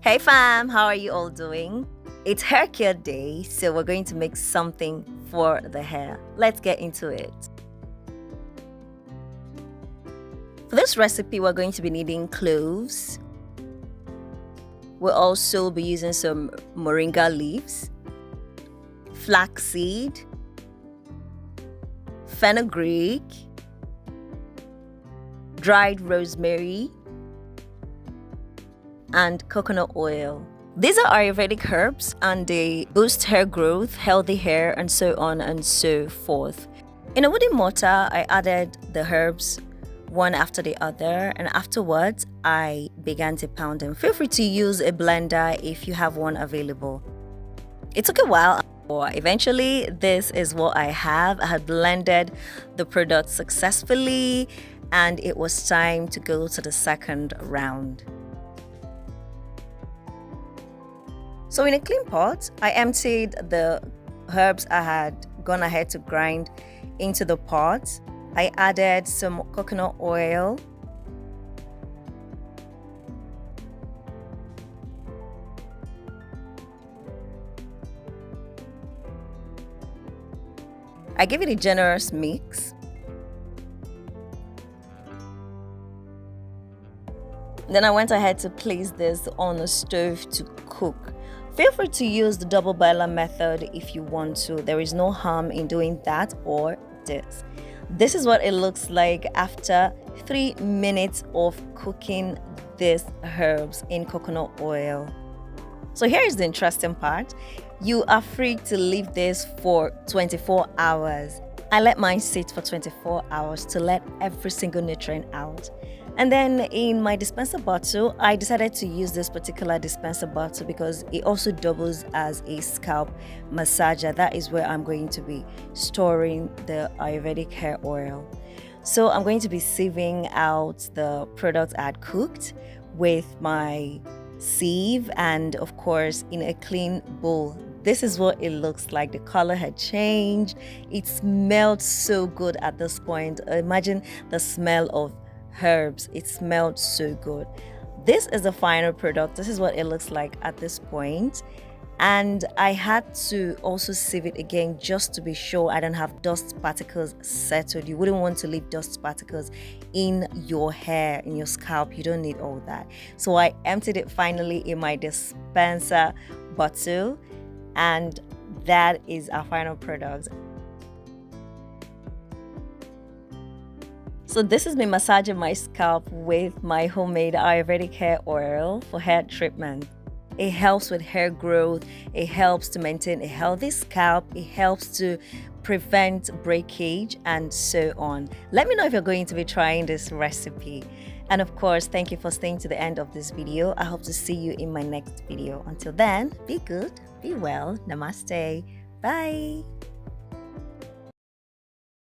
Hey fam, how are you all doing? It's hair care day, so we're going to make something for the hair. Let's get into it. For this recipe, we're going to be needing cloves. We'll also be using some moringa leaves, flax seed, fenugreek, dried rosemary, and coconut oil. These are Ayurvedic herbs and they boost hair growth, healthy hair, and so on and so forth. In a wooden mortar, I added the herbs one after the other, and afterwards I began to pound them. Feel free to use a blender if you have one available. It took a while. Eventually, this is what I have. I had blended the product successfully, and it was time to go to the second round. So in a clean pot, I emptied the herbs I had gone ahead to grind into the pot. I added some coconut oil, I gave it a generous mix. Then I went ahead to place this on the stove to cook. Feel free to use the double boiler method if you want to. There is no harm in doing that or this. This is what it looks like after 3 minutes of cooking these herbs in coconut oil. So here is the interesting part. You are free to leave this for 24 hours. I let mine sit for 24 hours to let every single nutrient out. And then in my dispenser bottle, I decided to use this particular dispenser bottle because it also doubles as a scalp massager. That is where I'm going to be storing the Ayurvedic hair oil. So I'm going to be sieving out the product I had cooked with my sieve and of course in a clean bowl. This is what it looks like. The color had changed. It smelled so good at this point. Imagine the smell of herbs. It smelled so good. This is the final product. This is what it looks like at this point. And I had to also sieve it again just to be sure I don't have dust particles settled. You wouldn't want to leave dust particles in your hair, in your scalp. You don't need all that. So I emptied it finally in my dispenser bottle, and that is our final product. So this is me massaging my scalp with my homemade Ayurvedic hair oil for hair treatment. It helps with hair growth, it helps to maintain a healthy scalp, it helps to prevent breakage and so on. Let me know if you're going to be trying this recipe. And of course, thank you for staying to the end of this video. I hope to see you in my next video. Until then, be good, be well, namaste, bye.